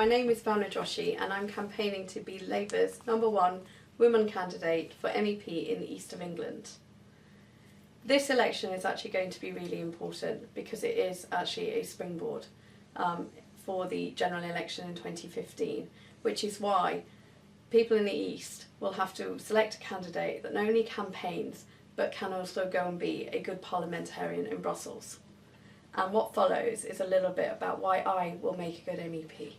name is Bhavna Joshi and I'm campaigning to be Labour's #1 woman candidate for MEP in the East of England. This election is actually going to be really important because it is actually a springboard for the general election in 2015, which is why people in the East will have to select a candidate that not only campaigns but can also go and be a good parliamentarian in Brussels. And what follows is a little bit about why I will make a good MEP.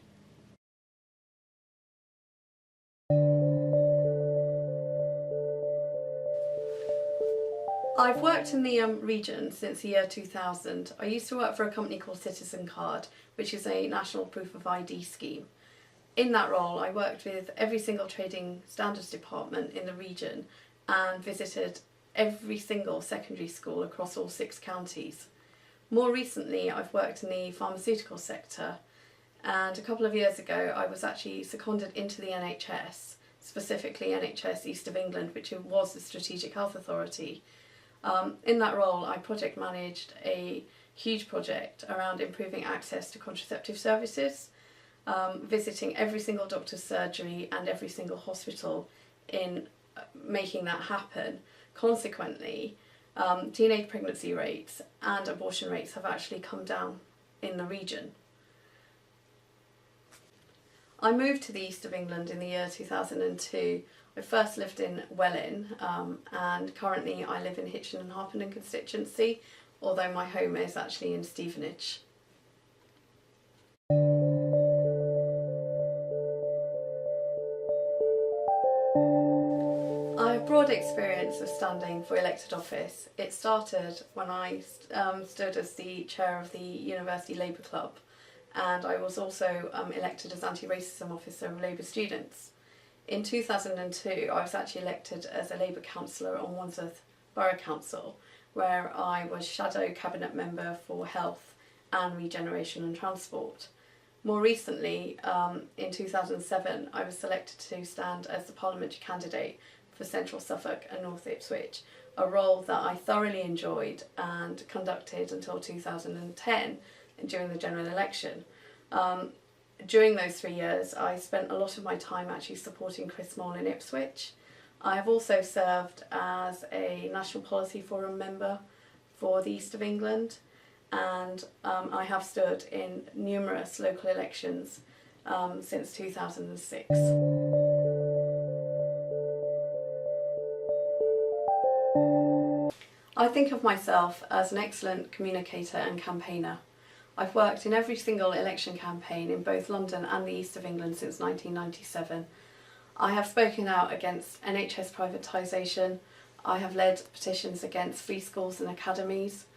I've worked in the region since the year 2000. I used to work for a company called Citizen Card, which is a national proof of ID scheme. In that role, I worked with every single trading standards department in the region and visited every single secondary school across all 6 counties. More recently, I've worked in the pharmaceutical sector, and a couple of years ago I was actually seconded into the NHS, specifically NHS East of England, which was the Strategic Health Authority. In that role, I project managed a huge project around improving access to contraceptive services, visiting every single doctor's surgery and every single hospital in making that happen. Consequently, teenage pregnancy rates and abortion rates have actually come down in the region. I moved to the East of England in the year 2002. I first lived in Welwyn and currently I live in Hitchin and Harpenden constituency, although my home is actually in Stevenage. I have broad experience of standing for elected office. It started when I stood as the chair of the University Labour Club, and I was also elected as anti-racism officer of Labour students. In 2002 I was actually elected as a Labour councillor on Wandsworth Borough Council, where I was shadow cabinet member for health and regeneration and transport. More recently, in 2007, I was selected to stand as the parliamentary candidate for Central Suffolk and North Ipswich, a role that I thoroughly enjoyed and conducted until 2010 during the general election. During those 3 years, I spent a lot of my time actually supporting Chris Moll in Ipswich. I have also served as a National Policy Forum member for the East of England, and I have stood in numerous local elections since 2006. I think of myself as an excellent communicator and campaigner. I've worked in every single election campaign in both London and the East of England since 1997. I have spoken out against NHS privatisation. I have led petitions against free schools and academies.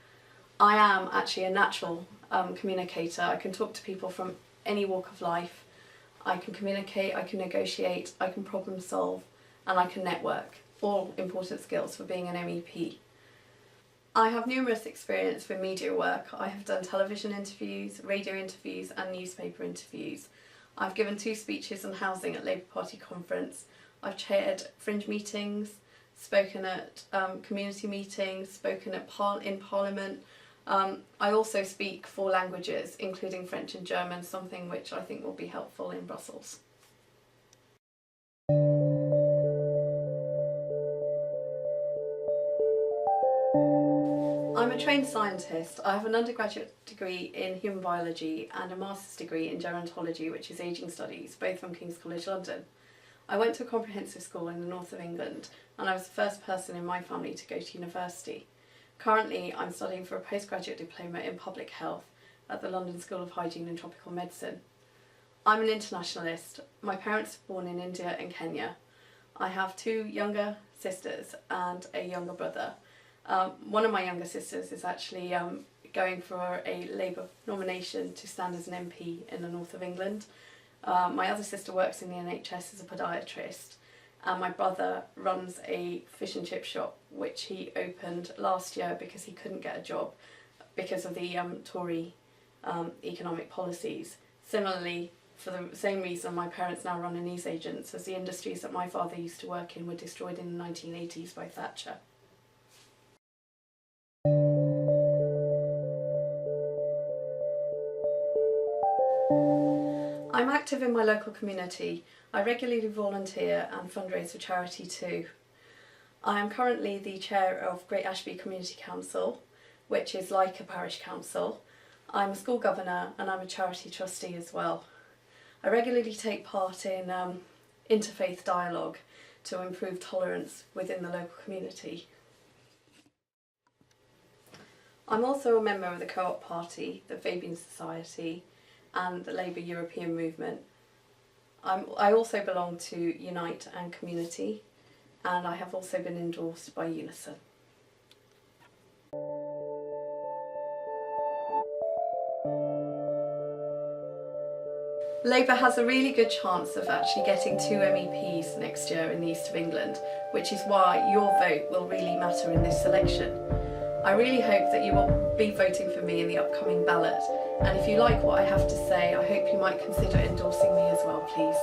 I am actually a natural communicator. I can talk to people from any walk of life. I can communicate, I can negotiate, I can problem solve, and I can network. All important skills for being an MEP. I have numerous experience with media work. I have done television interviews, radio interviews and newspaper interviews. I've given 2 speeches on housing at Labour Party conference. I've chaired fringe meetings, spoken at community meetings, spoken in Parliament. I also speak 4 languages, including French and German, something which I think will be helpful in Brussels. I'm a trained scientist. I have an undergraduate degree in human biology and a master's degree in gerontology, which is ageing studies, both from King's College London. I went to a comprehensive school in the north of England, and I was the first person in my family to go to university. Currently, I'm studying for a postgraduate diploma in public health at the London School of Hygiene and Tropical Medicine. I'm an internationalist. My parents were born in India and Kenya. I have 2 younger sisters and a younger brother. One of my younger sisters is actually going for a Labour nomination to stand as an MP in the north of England. My other sister works in the NHS as a podiatrist, and my brother runs a fish and chip shop which he opened last year because he couldn't get a job because of the Tory economic policies. Similarly, for the same reason, my parents now run a newsagents, as the industries that my father used to work in were destroyed in the 1980s by Thatcher. I'm active in my local community. I regularly volunteer and fundraise for charity too. I am currently the chair of Great Ashby Community Council, which is like a parish council. I'm a school governor and I'm a charity trustee as well. I regularly take part in interfaith dialogue to improve tolerance within the local community. I'm also a member of the Co-op Party, the Fabian Society and the Labour European Movement. I also belong to Unite and Community, and I have also been endorsed by Unison. Labour has a really good chance of actually getting 2 MEPs next year in the East of England, which is why your vote will really matter in this election. I really hope that you will be voting for me in the upcoming ballot, and if you like what I have to say, I hope you might consider endorsing me as well, please.